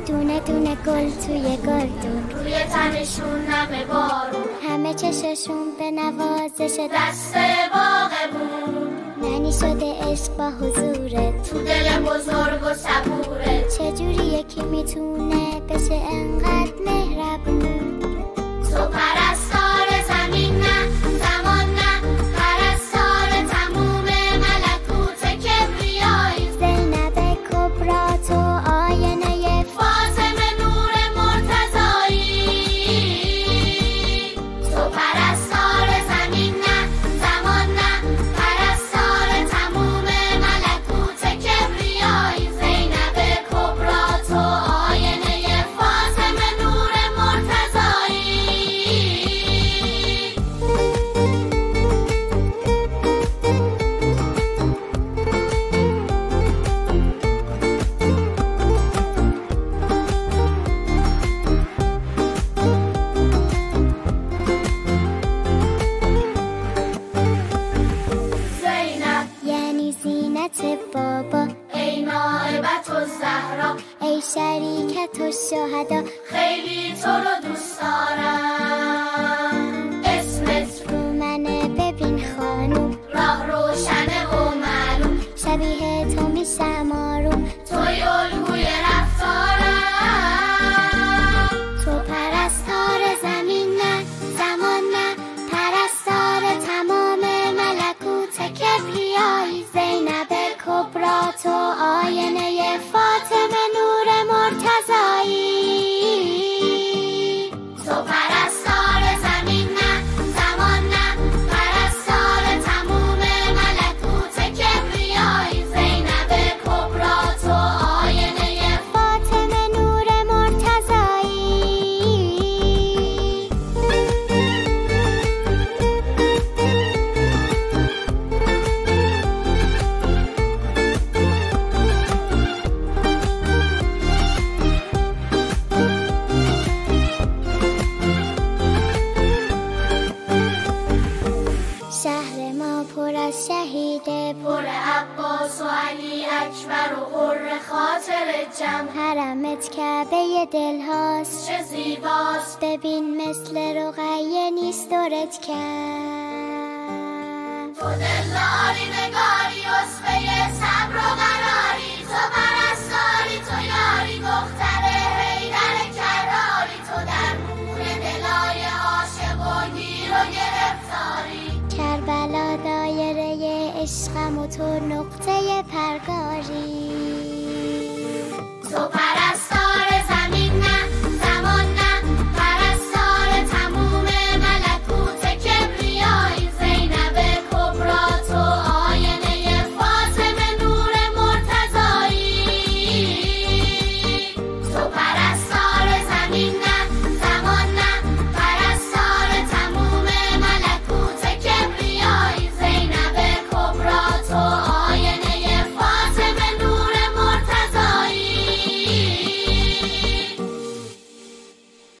دونه دونه گل توی گلدون، روی تنشون نم بارون، همه چششون به نوازش دست باغبون. معنی شده عشق با حضورت تو دل بزرگ و صبورت. چجوری یکی میتونه بشه انقدر مهربون؟ تو پرستار زمین نه، زمان نه، پرستار تموم ملکوت کبریایی. زینب کبرا تو آینه فاطمه نور مرتضایی. تو پرستار زمین نه، زمان نه، پرستار تموم ملکوت کبریایی. زینب کبرا تو آینه فاطمه نور مرتضایی. زینب یعنی زینت بابا، ای نائبت الزهرا، ای شریکت الشهدا. خیلی تو رو دوست دارم. اسمت رو منه ببین خانوم، راه روشنه و معلوم. شبیه تو میشم آروم. توی الگوی رفتارم. تو پرستار زمین نه، زمان نه، پرستار تمام ملکوت کبریایی. زینب کبرا تو آینه فاطمه نور مرتضایی. تو پرستار زمین نه، زمان نه، پرستار تموم ملکوت کبریایی. زینب کبرا تو آینه فاطمه نور مرتضایی. شهر ما پر از شهیده، پر عباس و علی اکبر و غر خاطر جمع. حرمت کعبه دل هاست، چه زیباست. ببین مثل رقیه نیست دورت کم. تو دلداری نگاری اسوه صبر و قراری. تو پرستاری، تو یاری، دختر حیدر کراری. تو درمون دلای عاشق و گیر و گرفتاری. کربلا دایره عشقم و تو نقطه پرگاری.